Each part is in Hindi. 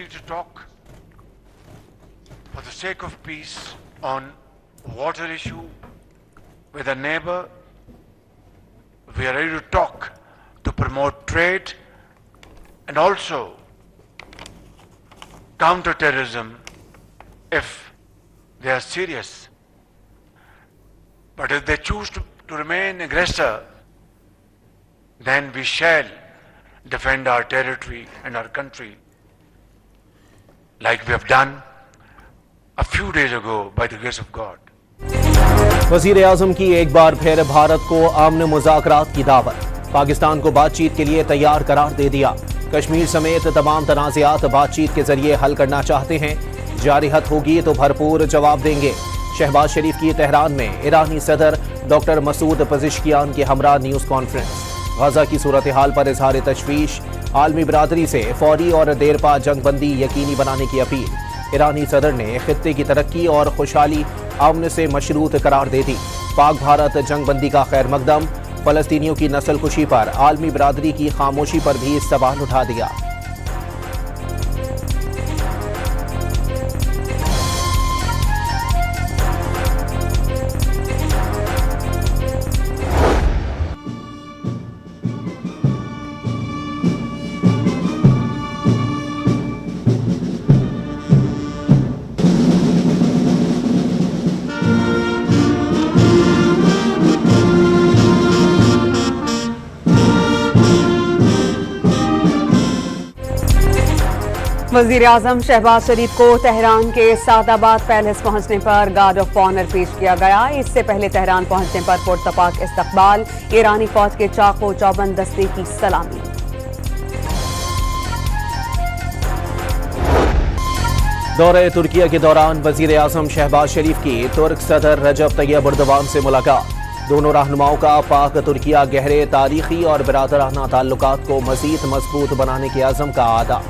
to talk for the sake of peace on water issue with a neighbor. We are ready to talk to promote trade and also counter terrorism if they are serious. But if they choose to remain aggressor, then we shall defend our territory and our country like we have done a few days ago by the grace of God. वजीर आजम की एक बार फिर भारत को अमन मुज़ाकरात की दावत। पाकिस्तान को बातचीत के लिए तैयार करार दे दिया। कश्मीर समेत तमाम तनाज़ात बातचीत के जरिए हल करना चाहते हैं। जारी हद होगी तो भरपूर जवाब देंगे। शहबाज शरीफ की तेहरान में ईरानी सदर डॉक्टर मसूद पज़िश्कियान के हमरा न्यूज़ कॉन्फ्रेंस। गजा की सूरत हाल पर इजहार तशवीश। आलमी बरादरी से फौरी और देरपा जंगबंदी यकीनी बनाने की अपील। ईरानी सदर ने खित्ते की तरक्की और खुशहाली अमन से मशरूत करार दे दी। पाक भारत जंगबंदी का खैर मकदम। फलस्तीनियों की नस्लकुशी पर आलमी बरादरी की खामोशी पर भी सवाल उठा दिया। वजीर आजम शहबाज शरीफ को तेहरान के सादाबाद पैलेस पहुंचने पर गार्ड ऑफ ऑनर पेश किया गया। इससे पहले तेहरान पहुंचने पर पुरतपाक इस्तकबाल। ईरानी फौज के चाको चौबंद दस्ते की सलामी। दौरे तुर्किया के दौरान वजीर आजम शहबाज शरीफ की तुर्क सदर रजब तैयब एर्दोगान से मुलाकात। दोनों रहनुमाओं का पाक तुर्किया गहरे तारीखी और बिरादराना ताल्लुकात को मजीद मजबूत बनाने के अज़म का आदा।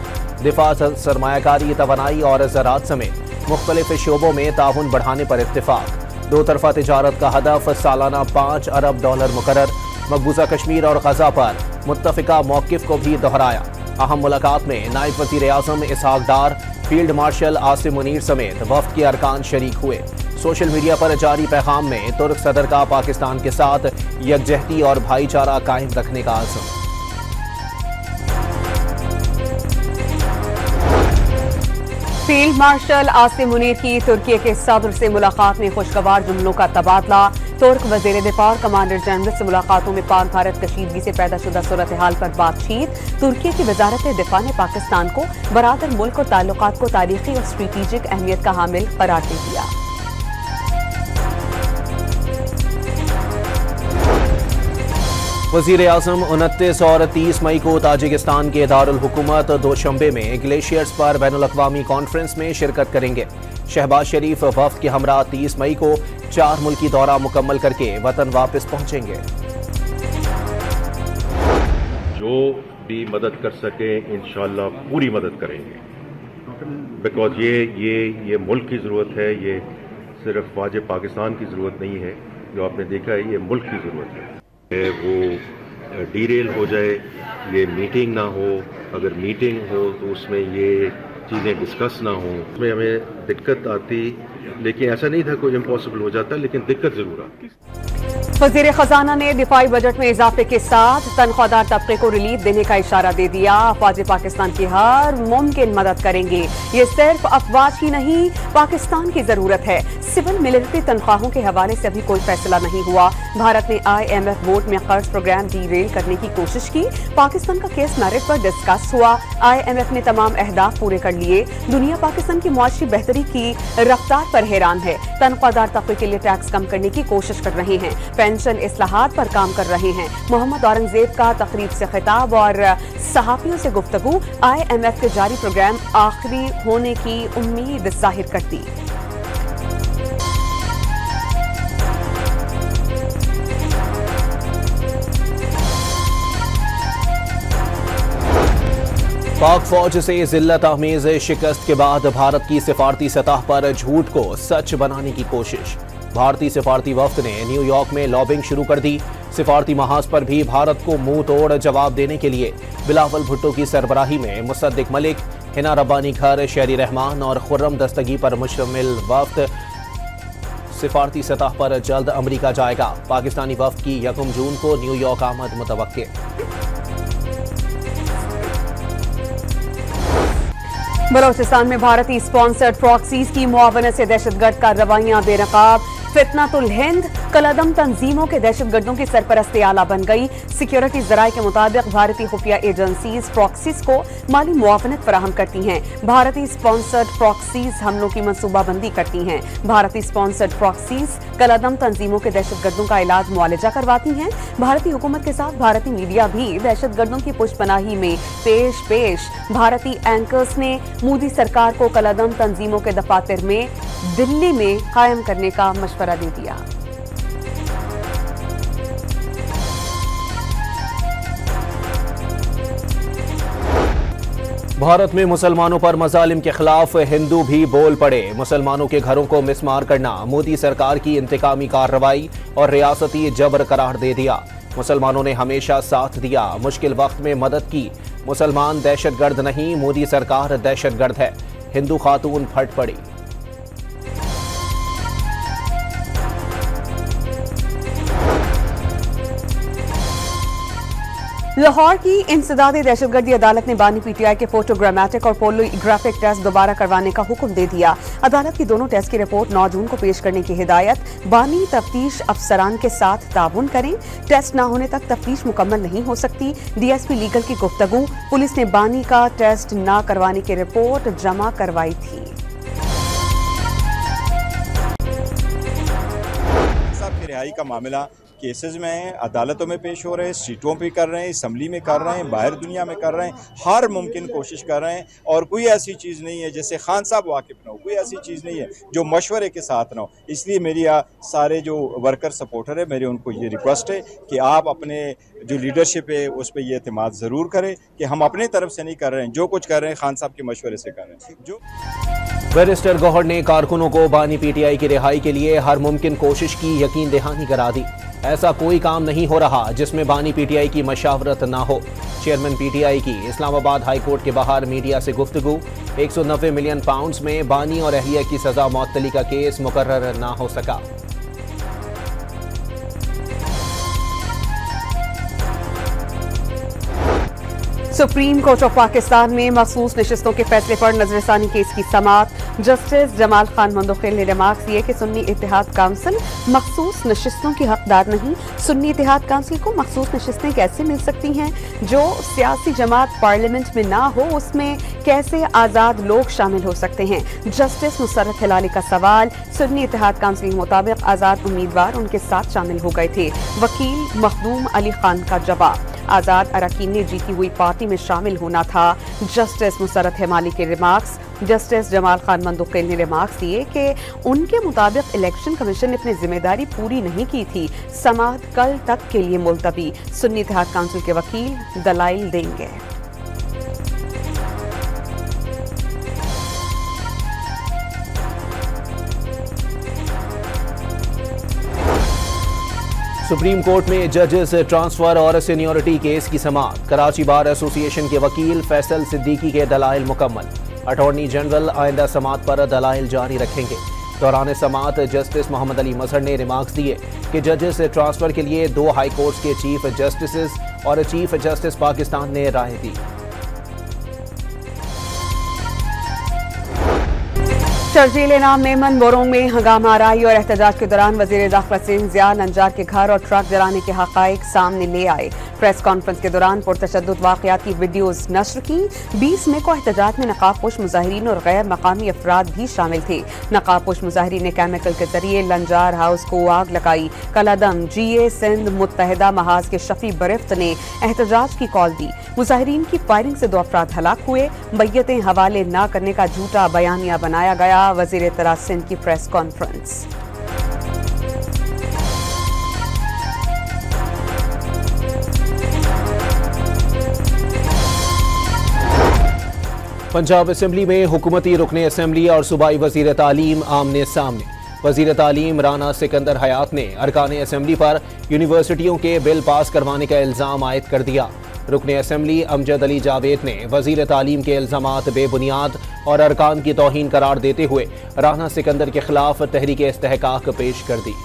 दिफा, सरमायाकारी, तवानाई और ज़राअत समेत मुख्तलिफ शोबों में ताउन बढ़ाने पर इत्तिफाक। दो तरफा तिजारत का हदफ सालाना $5 अरब मुकर्रर। मकबूजा कश्मीर और गजा पर मुत्तफ़िका मौक़िफ़ को भी दोहराया। अहम मुलाकात में नायब वज़ीर आज़म इसहाक डार, फील्ड मार्शल आसिम मुनीर समेत वफ़द के अरकान शरीक हुए। सोशल मीडिया पर जारी पैगाम में तुर्क सदर का पाकिस्तान के साथ यकजहती और भाईचारा कायम रखने का आज़म। फील्ड मार्शल आसिम मुनीर की तुर्की के सदर से मुलाकात में खुशगवार जुमलों का तबादला। तुर्क वज़ीर दिफा और कमांडर जनरल से मुलाकातों में पाक भारत कशीदगी से पैदा शुदा सूरत हाल पर बातचीत। तुर्की की वजारत दिफा ने पाकिस्तान को बरादर मुल्क और ताल्लुकात को तारीखी और स्ट्रेटेजिक अहमियत का हामिल करार दे दिया। वज़ीर आज़म 29 और 30 मई को ताजिकिस्तान के दारुल हुकूमत दोशंबे में ग्लेशियर्स पर बैनुल अक़वामी कॉन्फ्रेंस में शिरकत करेंगे। शहबाज शरीफ वफ़द के हमरा 30 मई को 4 मुल्की दौरा मुकम्मल करके वतन वापस पहुंचेंगे। जो भी मदद कर सके इंशाअल्लाह पूरी मदद करेंगे, बिकॉज ये मुल्क की ज़रूरत है। ये सिर्फ वाजिब पाकिस्तान की ज़रूरत नहीं है। जो आपने देखा है, ये मुल्क की ज़रूरत है। वो डीरेल हो जाए, ये मीटिंग ना हो। अगर मीटिंग हो तो उसमें ये चीज़ें डिस्कस ना हो, उसमें हमें दिक्कत आती। लेकिन ऐसा नहीं था कोई इम्पॉसिबल हो जाता, लेकिन दिक्कत ज़रूर आती। वज़ीर खजाना ने दिफाई बजट में इजाफे के साथ तनख्वाहदार तबके को रिलीफ देने का इशारा दे दिया। अफवाज पाकिस्तान की हर मुमकिन मदद करेंगे। ये सिर्फ अफवाज ही नहीं, पाकिस्तान की जरूरत है। सिविल मिलिट्री तनख्वाहों के हवाले से अभी कोई फैसला नहीं हुआ। भारत ने IMF बोर्ड में कर्ज प्रोग्राम डीरेल करने की कोशिश की। पाकिस्तान का केस मेरिट पर डिस्कस हुआ। IMF ने तमाम अहदाफ पूरे कर लिए। दुनिया पाकिस्तान की मुआशी बेहतरी की रफ्तार पर हैरान है। तनख्वाहदार तबके के लिए टैक्स कम करने की कोशिश कर रहे हैं। पेंशन इस्लाहात पर काम कर रहे हैं। मोहम्मद औरंगजेब का तकरीब से खिताब और सहाफियों से गुफ्तगू। IMF के जारी प्रोग्राम आखिरी होने की उम्मीद जाहिर करती। पाक फौज से जिल्लत आमेज शिकस्त के बाद भारत की सिफारती सतह पर झूठ को सच बनाने की कोशिश। भारतीय सिफारती वफ्द ने न्यूयॉर्क में लॉबिंग शुरू कर दी। सिफारती महाज पर भी भारत को मुंह तोड़ जवाब देने के लिए बिलावल भुट्टो की सरबराही में मुसद्दिक मलिक, हिना रब्बानी घर, शहरी रहमान और खुर्रम दस्तगी पर मुश्तमिल वफ्द सिफारती सतह पर जल्द अमरीका जाएगा। पाकिस्तानी वफ्द की 1 जून को न्यूयॉर्क आमद मुतवक्के। बलोचिस्तान में भारतीय स्पॉन्सर्ड प्रॉक्सीज की मुआवनत से दहशतगर्द कार्रवाइयां बेनकाब। फितनातुल हिंद कलअदम तंजीमों के दहशतगर्दों की सरपरस्ती आला बन गई। सिक्योरिटी जराये के मुताबिक भारतीय खुफिया एजेंसीज प्रॉक्सीज को माली मुआवनत फराहम करती हैं। भारतीय स्पॉन्सर्ड प्रॉक्सीज हमलों की मनसूबाबंदी करती हैं। भारतीय स्पॉन्सर्ड प्रॉक्सीज कलअदम तंजीमों के दहशतगर्दों का इलाज मुआलजा करवाती हैं। भारतीय हुकूमत के साथ भारतीय मीडिया भी दहशतगर्दों की पुष्पनाही में पेश। भारतीय एंकर्स ने मोदी सरकार को कलअदम तंजीमों के दफातर में दिल्ली में कायम करने का मशवरा दे दिया। भारत में मुसलमानों पर मजालिम के खिलाफ हिंदू भी बोल पड़े। मुसलमानों के घरों को मिसमार करना मोदी सरकार की इंतकामी कार्रवाई और रियासती जबर करार दे दिया। मुसलमानों ने हमेशा साथ दिया, मुश्किल वक्त में मदद की। मुसलमान दहशतगर्द नहीं, मोदी सरकार दहशतगर्द है। हिंदू खातून फट पड़ी। लाहौर की इंसदादी दहशतगर्दी अदालत ने बानी पीटीआई के फोटोग्रामेटिक और पोलिग्राफिक टेस्ट दोबारा करवाने का हुक्म दे दिया। अदालत की दोनों टेस्ट की रिपोर्ट 9 जून को पेश करने की हिदायत। बानी तफ्तीश अफसरान के साथ ताउन करें। टेस्ट न होने तक तफ्तीश मुकम्मल नहीं हो सकती। डीएसपी लीगल की गुफ्तगू। पुलिस ने बानी का टेस्ट न करवाने की रिपोर्ट जमा करवाई थी। रिहाई का मामला केसेस में है, अदालतों में पेश हो रहे हैं, स्ट्रीटों पे कर रहे हैं, असम्बली में कर रहे हैं, बाहर दुनिया में कर रहे हैं, हर मुमकिन कोशिश कर रहे हैं। और कोई ऐसी चीज़ नहीं है जैसे खान साहब वाकिफ ना हो, कोई ऐसी चीज़ नहीं है जो मशवरे के साथ ना हो। इसलिए मेरी सारे जो वर्कर सपोर्टर है, मेरे उनको ये रिक्वेस्ट है कि आप अपने जो लीडरशिप है उस पर ये एतमाद ज़रूर करें कि हम अपने तरफ से नहीं कर रहे हैं, जो कुछ कर रहे हैं खान साहब के मशवरे से कर रहे हैं। बैरिस्टर गौहर ने कारकुनों को बानी पीटीआई की रिहाई के लिए हर मुमकिन कोशिश की यकीन दहानी करा दी। ऐसा कोई काम नहीं हो रहा जिसमें बानी पीटीआई की मशावरत ना हो। चेयरमैन पीटीआई की इस्लामाबाद हाई कोर्ट के बाहर मीडिया से गुफ्तगू। 190 मिलियन पाउंड्स में बानी और अहलिया की सजा मअतली का केस मुकर्रर ना हो सका। सुप्रीम कोर्ट ऑफ पाकिस्तान में मखसूस नशिस्तों के फैसले पर नजरसानी केस की समाअत। जस्टिस जमाल खान मंदोखिल ने रिमार्क्स दिए कि सुन्नी इत्तेहाद काउंसिल मखसूस नशिस्तों की हकदार नहीं। सुन्नी इत्तेहाद काउंसिल को मखसूस नशिस्तें कैसे मिल सकती हैं? जो सियासी जमात पार्लियामेंट में ना हो उसमें कैसे आज़ाद लोग शामिल हो सकते हैं? जस्टिस मुसर्रत हिलाली का सवाल। सुन्नी इत्तेहाद काउंसिल के मुताबिक आज़ाद उम्मीदवार उनके साथ शामिल हो गए थे। वकील मखदूम अली खान का जवाब, आज़ाद अरकान ने जीती हुई पार्टी में शामिल होना था। जस्टिस मुसर्रत हिलाली के रिमार्क्स। जस्टिस जमाल खान मंदोखिल ने रिमार्क्स दिए कि उनके मुताबिक इलेक्शन कमीशन ने अपनी जिम्मेदारी पूरी नहीं की थी। समाअत कल तक के लिए मुलतवी। सुन्नी इत्तेहाद काउंसिल के वकील दलाइल देंगे। सुप्रीम कोर्ट में जजेस ट्रांसफर और सीनियरिटी केस की समाअत। कराची बार एसोसिएशन के वकील फैसल सिद्दीकी के दलाइल मुकम्मल। अटॉर्नी जनरल आइंदा समाअत पर दलाइल जारी रखेंगे। दौरान समाअत जस्टिस मोहम्मद अली मजहर ने रिमार्क्स दिए कि जजेस ट्रांसफर के लिए 2 हाई कोर्ट्स के चीफ जस्टिस और चीफ जस्टिस पाकिस्तान ने राय दी। शर्जील नाम मेमन बोरों में हंगामा आराई और एहतजाज के दौरान वजीर दाखिला सिंध ज़िया नंजार के घर और ट्रक जलाने के हक़ाइक़ सामने ले आए। प्रेस कॉन्फ्रेंस के दौरान पुरतशद्दुद वाक़यात की वीडियोज़ नश्र की। 20 मई को एहतजाज में नकाबपोश मुजाहिरीन और गैर मकामी अफराद भी शामिल थे। नकाबपोश मुजाहिरीन ने केमिकल के जरिए लंजार हाउस को आग लगाई। कलअदम GA सिंध मुत्तहिदा महाज के शफी बरिफ्त ने एहतजाज की कॉल दी। मुजाहिरीन की फायरिंग से 2 अफराद हलाक हुए। मैयतें हवाले न करने का झूठा बयानिया बनाया गया। वज़ीर इत्तलात सिंध की प्रेस कॉन्फ्रेंस। पंजाब असेंबली में हुकूमती रुकने असेंबली और सूबाई वजीर तालीम आमने सामने। वजीर तालीम राना सिकंदर हयात ने अरकान असेंबली पर यूनिवर्सिटियों के बिल पास करवाने का इल्जाम आयद कर दिया। रुकने असेंबली अमजद अली जावेद ने वजीर तालीम के इल्जामात बेबुनियाद और अरकान की तौहीन करार देते हुए राना सिकंदर के खिलाफ तहरीक इस्तेहकाक पेश कर दी।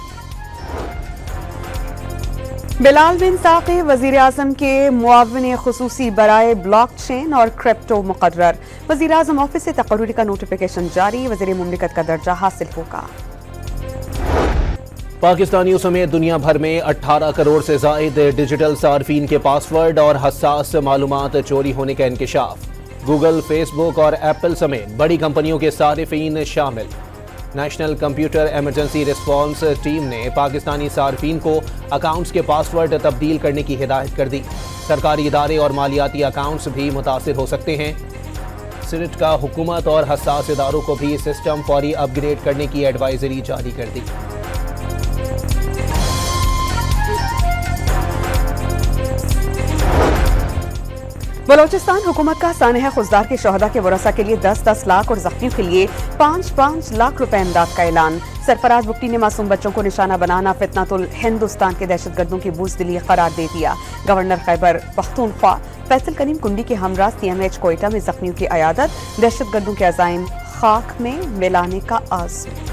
बिलाल बिन साक़ी वज़ीर आज़म के मुआविन खुसूसी बराए ब्लॉक चेन और क्रिप्टो मुक़र्रर। वज़ीर आज़म ऑफिस से तकर्री का नोटिफिकेशन जारी, वज़ीर मुमलिकत का दर्जा हासिल होगा। पाकिस्तानियों समेत दुनिया भर में 18 करोड़ से जायद डिजिटल सार्फिन के पासवर्ड और हसास मालूमात चोरी होने का इंकिशाफ। गूगल, फेसबुक और एप्पल समेत बड़ी कंपनियों के सारिफीन शामिल। National computer emergency response team ने पाकिस्तानी सार्फिन को अकाउंट्स के पासवर्ड तब्दील करने की हिदायत कर दी। सरकारी इदारे और मालियाती अकाउंट्स भी मुतासिर हो सकते हैं। सिनेट का हुकूमत और हसास इदारों को भी सिस्टम फौरी अपग्रेड करने की एडवाइजरी जारी कर दी। बलोचिस्तान हुकूमत का सानहा खुजदार के शहदा के वरसा के लिए 10-10 लाख और जख्मियों के लिए 5-5 लाख रुपए इमदाद का ऐलान। सरफराज बुगटी ने मासूम बच्चों को निशाना बनाना फितनातुल हिंदुस्तान के दहशतगर्दों की बुज़दिली करार दे दिया। गवर्नर खैबर पख्तूनख्वा फैसल करीम कुंडी के हमरा CMH कोयटा में जख्मियों की अयादत, दहशतगर्दों के अज़ाइम खाक में मिलाने का आज़म।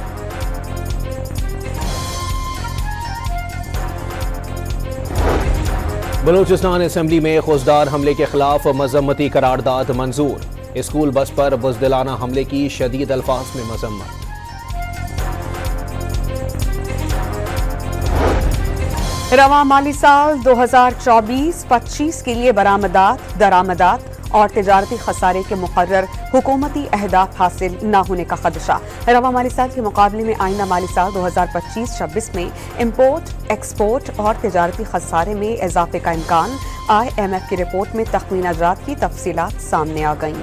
बलूचिस्तान असेंबली में खुजदार हमले के खिलाफ मजम्मती करारदाद मंजूर। स्कूल बस पर बुज़दिलाना हमले की शदीद अल्फाज में मजम्मत। रवां माली साल 2024-25 के लिए बरामदात, दरामदात और तिजारती खसारे के मुकर्रर हुकूमती अहदाफ हासिल न होने का खदशा। रवां माली साल के मुकाबले में आइंदा माली साल 2025-26 में इम्पोर्ट, एक्सपोर्ट और तिजारती खसारे में इजाफे का इम्कान। IMF की रिपोर्ट में तख्मीना जात की तफसीलात सामने आ गईं।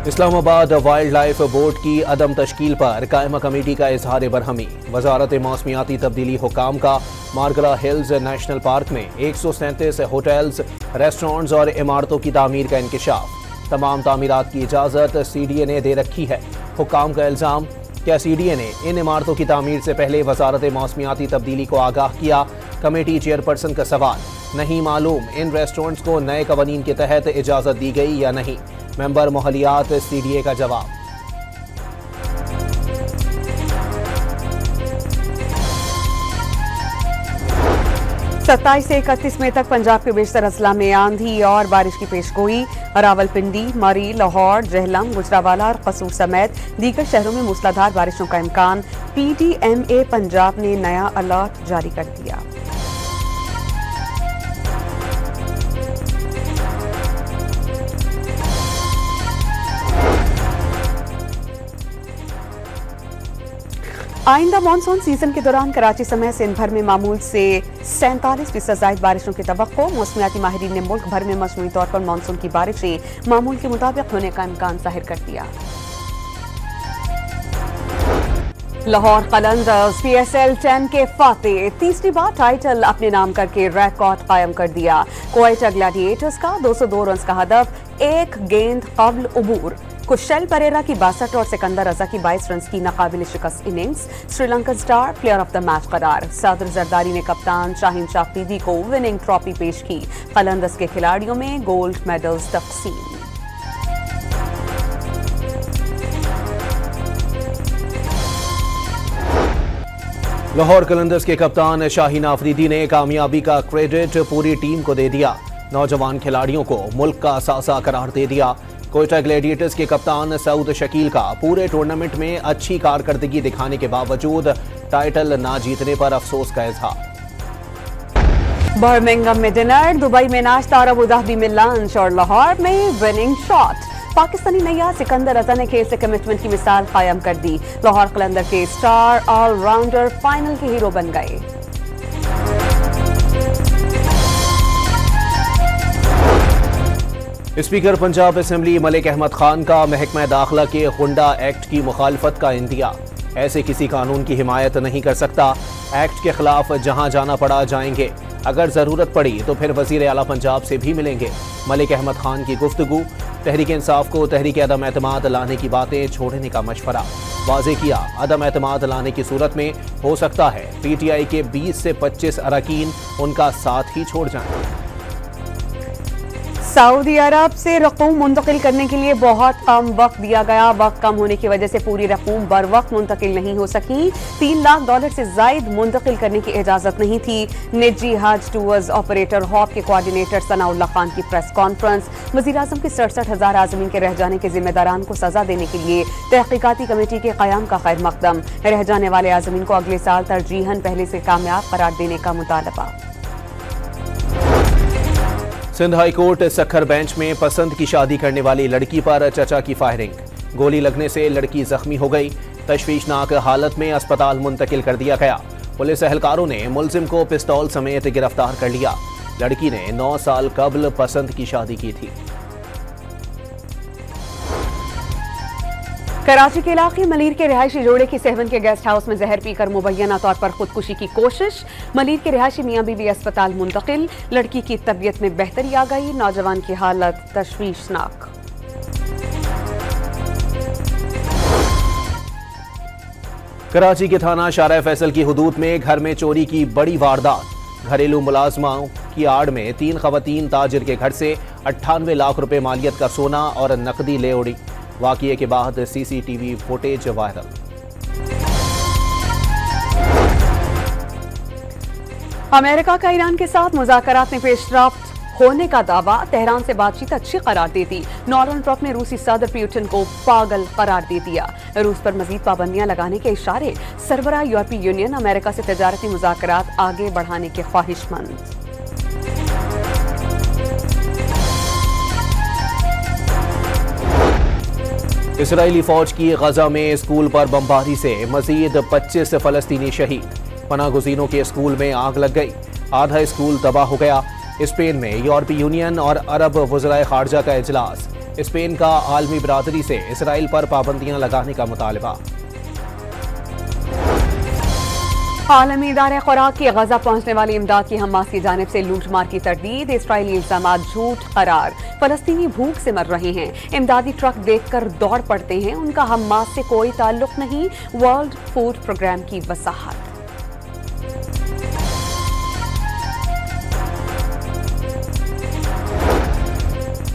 इस्लामाबाद वाइल्ड लाइफ बोर्ड की अदम तश्कील पर कायमा कमेटी का इजहार बरहमी। वजारत मौसमियाती तब्दीली हुकाम का मार्गरा हिल्स नेशनल पार्क में 137 होटल्स, रेस्टोरेंट्स और इमारतों की तामीर का इंकिशाफ। तमाम तामीरात की इजाज़त CDA ने दे रखी है। हुकाम का इल्ज़ाम, क्या CDA ने इन इमारतों की तामीर से पहले वजारत मौसमियाती तब्दीली को आगाह किया? कमेटी चेयरपर्सन का सवाल, नहीं मालूम इन रेस्टोरेंट्स को नए कवानीन के तहत इजाज़त दी गई या नहीं। मेंबर मोहलियात CDA का जवाब। सत्ताईस से 31 मई तक पंजाब के बेशतर अजला में आंधी और बारिश की पेशगोई। रावलपिंडी, मरी, लाहौर, जहलम, गुजरावाला और कसूर समेत दीगर शहरों में मूसलाधार बारिशों का इम्कान। PDMA पंजाब ने नया अलर्ट जारी कर दिया। आइंदा मानसून सीजन के दौरान कराची समेत सिंध भर में मामूल से 47% जायद बारिशों की तवक्को। मौसमियाती माहिरीन ने मुल्क भर में मजमूई तौर पर मानसून की बारिशें मामूल के मुताबिक होने का इम्कान जाहिर कर दिया। लाहौर कलंदर्स PSL 10 के फातेह, तीसरी बार टाइटल अपने नाम करके रिकॉर्ड कायम कर दिया। कोयटा ग्लैडिएटर्स का 202 रन का हदफ, एक गेंद कब्ल उबूर। कुशल परेरा की 62 और सिकंदर रजा की 22 रन की नाकाबिल शिकस्त innings. Sri Lankan star player of the match करार। सादर जरदारी ने कप्तान शाहीन शाफरीदी को विनिंग ट्रॉफी पेश की। कलंदर्स के खिलाड़ियों में गोल्ड मेडल्स तकसीम। लाहौर कलंदर्स के कप्तान शाहीन आफरीदी ने कामयाबी का क्रेडिट पूरी टीम को दे दिया। नौजवान खिलाड़ियों को मुल्क का असासा करार दे दिया। कोयटा ग्लैडिएटर्स के कप्तान सऊद शकील का पूरे टूर्नामेंट में अच्छी कारकर्दगी दिखाने के बावजूद टाइटल ना जीतने पर अफसोस का इजहार। बर्मिंघम में डिनर, दुबई में नाश्ता और अबूधाबी में लंच और लाहौर में विनिंग शॉट। पाकिस्तानी नैया सिकंदर रजा ने खेल से कमिटमेंट की मिसाल कायम कर दी। लाहौर कलंदर के स्टार ऑलराउंडर फाइनल के हीरो बन गए। स्पीकर पंजाब असेंबली मलिक अहमद खान का महकमा दाखिला के गुंडा एक्ट की मुखालफत का इंदिया। ऐसे किसी कानून की हिमायत नहीं कर सकता। एक्ट के खिलाफ जहां जाना पड़ा जाएंगे। अगर जरूरत पड़ी तो फिर वजीर आला पंजाब से भी मिलेंगे। मलिक अहमद खान की गुफ्तगू, तहरीक इंसाफ को तहरीक अदम एतमाद लाने की बातें छोड़ने का मशवरा। वाज़े किया, अदम एतमाद लाने की सूरत में हो सकता है PTI के 20 से 25 अरकान उनका साथ ही छोड़ जाएं। सऊदी अरब से रकूम मुंतकिल करने के लिए बहुत कम वक्त दिया गया। वक्त कम होने की वजह से पूरी रकूम बर वक्त मुंतकिल नहीं हो सकी। $3 लाख से जायद मुंतकिल करने की इजाजत नहीं थी। निजी हज टूर्स ऑपरेटर हॉप के कोऑर्डिनेटर सनाउल्लाह खान की प्रेस कॉन्फ्रेंस। वज़ीर-ए-आज़म के 67,000 आज़मीन के रह जाने के जिम्मेदारान को सजा देने के लिए तहकीकाती कमेटी के क़याम का खैर मकदम। रह जाने वाले आज़मीन को अगले साल तरजीहन पहले से कामयाब करार देने का मुतालबा। Sindh high court Sukkur bench में पसंद की शादी करने वाली लड़की पर चचा की फायरिंग। गोली लगने से लड़की जख्मी हो गई। तशवीशनाक हालत में अस्पताल मुंतकिल कर दिया गया। पुलिस एहलकारों ने मुलजिम को पिस्तौल समेत गिरफ्तार कर लिया। लड़की ने 9 साल कबल पसंद की शादी की थी। कराची के इलाके मलीर के रिहायशी जोड़े की 7 के गेस्ट हाउस में जहर पीकर मुबैना तौर पर खुदकुशी की कोशिश। मलीर के रिहायशी मियां बीवी अस्पताल मुंतकिल। लड़की की तबीयत में बेहतरी आ गई। नौजवान की हालत तशवीशनाक। कराची के थाना शारा फैसल की हुदूद में घर में चोरी की बड़ी वारदात। घरेलू मुलाजमाओं की आड़ में 3 खवातीन ताजिर के घर से 98 लाख रुपए मालियत का सोना और नकदी ले उड़ी। वाक़ये के बाद CCTV फुटेज वायरल। अमेरिका का ईरान के साथ मुज़ाकरात में पेशरफ्त होने का दावा। तेहरान से बातचीत अच्छी करार देती। डोनाल्ड ट्रंप ने रूसी सदर पुतिन को पागल करार दे दिया। रूस पर मजीद पाबंदियां लगाने के इशारे। सरबराह यूरोपीय यूनियन अमेरिका से तजारती मुज़ाकरात आगे बढ़ाने के ख्वाहिशमंद। इसराइली फौज की गजा में स्कूल पर बमबारी से मजीद 25 फलस्तीनी शहीद। पनागुज़ीनों के स्कूल में आग लग गई। आधा स्कूल तबाह हो गया। स्पेन में यूरोपीय यूनियन और अरब वज़राए ख़ारजा का इजलास। स्पेन का आलमी बरादरी से इसराइल पर पाबंदियां लगाने का मुतालबा। आलमी इदारे खुराक की गजा पहुंचने वाली इमदाद की हमास की जानिब से लूटमार की तरदीद। इसराइली इल्जामात झूठ करार। फलस्तीनी भूख से मर रहे हैं। इमदादी ट्रक देखकर दौड़ पड़ते हैं। उनका हमास से कोई ताल्लुक नहीं। वर्ल्ड फूड प्रोग्राम की वसाहत।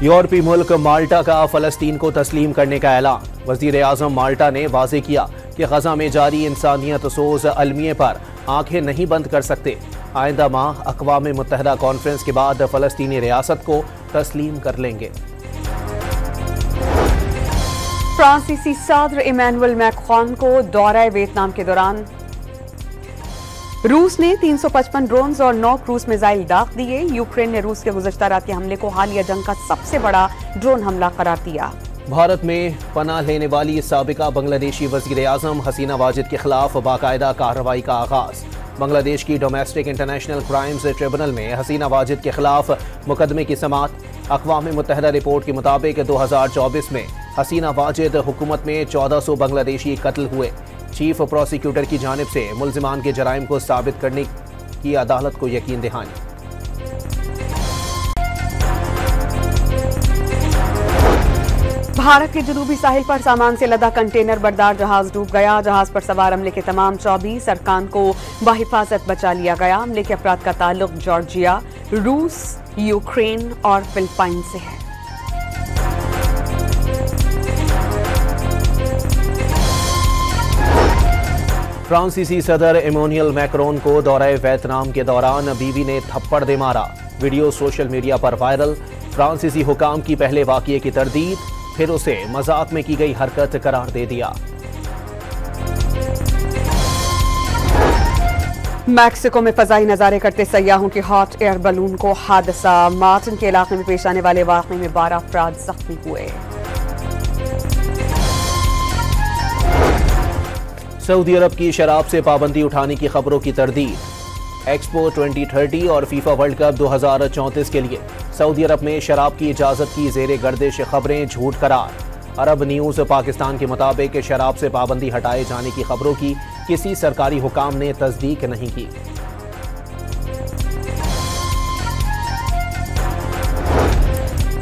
यूरोपीय मुल्क माल्टा का फलस्तीन को तस्लीम करने का ऐलान। वज़ीर-ए-आज़म माल्टा ने वाज़े किया कि गजा में जारी इंसानियत सोज अलमिये पर आंखें नहीं बंद कर सकते। आइंदा माह अक़वाम मुत्तहिदा कॉन्फ्रेंस के बाद फलस्तीनी रियासत को तस्लीम कर लेंगे। फ्रांसीसी सदर इमैनुअल मैक्रोन को दौरा वियतनाम के दौरान रूस ने 355 ड्रोन्स और 9 क्रूज मिसाइल दाग दिए। यूक्रेन ने रूस के गुज़श्ता रात के हमले को हालिया जंग का सबसे बड़ा ड्रोन हमला करार दिया। भारत में पनाह लेने वाली साबिका बांग्लादेशी वज़ीर-ए-आज़म हसीना वाजिद के खिलाफ बाकायदा कार्रवाई का आगाज। बांग्लादेश की डोमेस्टिक इंटरनेशनल क्राइम्स ट्रिब्यूनल में हसीना वाजिद के खिलाफ मुकदमे की समाअत। अक़वाम मुत्तहिदा रिपोर्ट के मुताबिक 2024 में हसीना वाजिद हुकूमत में 1400 बांग्लादेशी कत्ल हुए। चीफ प्रोसिक्यूटर की जानिब से मुल्जिमान के जराइम को साबित करने की अदालत को यकीन दहानी। भारत के जनूबी साहिल पर सामान से लदा कंटेनर बरदार जहाज डूब गया। जहाज पर सवार अमले के तमाम 24 अरकान को बाहिफाजत बचा लिया गया। अमले के अफराद का ताल्लुक जॉर्जिया, रूस, यूक्रेन और फिलिपाइन से है। फ्रांसीसी सदर इमैनुअल मैक्रोन को दौरे वियतनाम के दौरान बीवी ने थप्पड़ दे मारा। वीडियो सोशल मीडिया पर वायरल। फ्रांसीसी हुकाम की पहले वाक़ये की तरदीद, फिर उसे मजाक में की गई हरकत करार दे दिया। मैक्सिको में फजाई नजारे करते सयाहों की हॉट एयर बलून को हादसा। मार्टिन के इलाके में पेश आने वाले वाक़ये में 12 अफराद जख्मी हुए। सऊदी अरब की शराब से पाबंदी उठाने की खबरों की तरदीद। एक्सपो 2030 और फीफा वर्ल्ड कप 2034 के लिए सऊदी अरब में शराब की इजाजत की जेर गर्दिश खबरें झूठ करार। अरब न्यूज पाकिस्तान के मुताबिक शराब से पाबंदी हटाए जाने की खबरों की किसी सरकारी हुकाम ने तस्दीक नहीं की।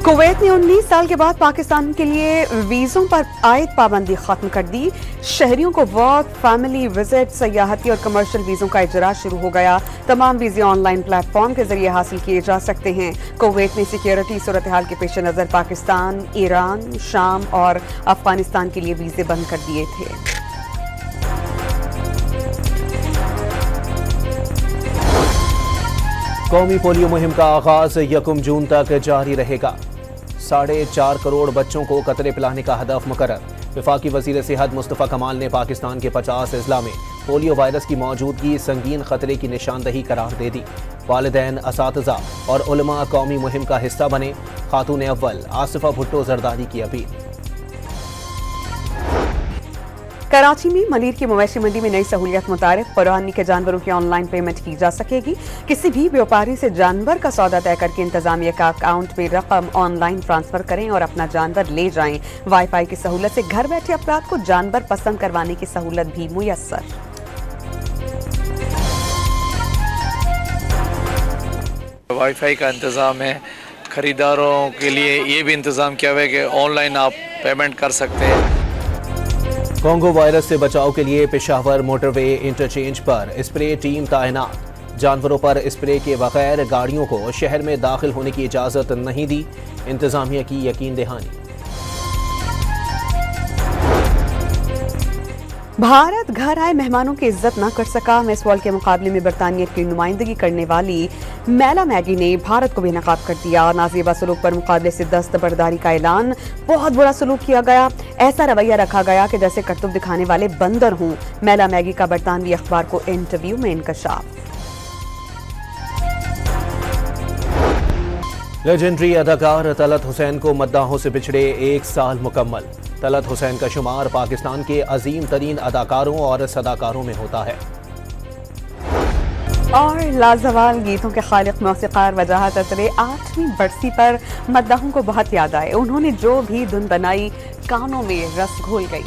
कुवैत ने 19 साल के बाद पाकिस्तान के लिए वीज़ों पर आयद पाबंदी खत्म कर दी। शहरियों को वर्क, फैमिली विजिट, सयाहती और कमर्शियल वीज़ों का इजरा शुरू हो गया। तमाम वीज़े ऑनलाइन प्लेटफॉर्म के जरिए हासिल किए जा सकते हैं। कुवैत ने सिक्योरिटी सूरत हाल के पेश नज़र पाकिस्तान, ईरान, शाम और अफगानिस्तान के लिए वीज़े बंद कर दिए थे। कौमी पोलियो मुहिम का आगाज 1 जून तक जारी रहेगा। 4.5 करोड़ बच्चों को कतरे पिलाने का हदफ मुकर्रर। वफाकी वज़ीर सेहत मुस्तफ़ा कमाल ने पाकिस्तान के 50 अजला में पोलियो वायरस की मौजूदगी संगीन खतरे की निशानदही करार दे दी। वालिदैन, असातिज़ा और उलमा कौमी मुहिम का हिस्सा बने। खातून अव्वल आसिफा भुट्टो जरदारी की अपील। कराची में मलीर की मवेशी मंडी में नई सहूलियत मुताबिक कुरानी के जानवरों की ऑनलाइन पेमेंट की जा सकेगी। किसी भी व्यापारी से जानवर का सौदा तय करके इंतजामिया का अकाउंट में रकम ऑनलाइन ट्रांसफर करें और अपना जानवर ले जाएं। वाईफाई की सहूलत से घर बैठे अफराद को जानवर पसंद करवाने की सहूलत भी मुयस्सर। वाईफाई का इंतज़ाम है। खरीदारों के लिए ये भी इंतज़ाम किया हुआ है कि ऑनलाइन आप पेमेंट कर सकते हैं। कोंगो वायरस से बचाव के लिए पेशावर मोटरवे इंटरचेंज पर स्प्रे टीम तैनात। जानवरों पर स्प्रे के बगैर गाड़ियों को शहर में दाखिल होने की इजाजत नहीं दी। इंतजामिया की यकीन दहानी। भारत घर आए मेहमानों की इज्जत न कर सका। मिस वर्ल्ड के मुकाबले में बरतानिया की नुमाइंदगी करने वाली मैला मैगी ने भारत को बेनकाब कर दिया। नाज़ेबा सलूक पर मुकाबले से दस्तबरदारी का ऐलान। बहुत बुरा सलूक किया गया। ऐसा रवैया रखा गया कि जैसे करतूत दिखाने वाले बंदर हों। मैला मैगी का बरतानवी अखबार को इंटरव्यू में इंकशाफ। लेजेंडरी अदाकार तलत हुसैन को मद्दाहों से पिछड़े 1 साल मुकम्मल। तलत हुसैन का शुमार पाकिस्तान के अजीम तरीन अदाकारों और सदाकारों में होता है। और लाजवाल गीतों के खालिक मौसीकार वजाहत अतरे 8वीं बरसी पर मद्दाहों को बहुत याद आए। उन्होंने जो भी धुन बनाई कानों में रस घोल गई।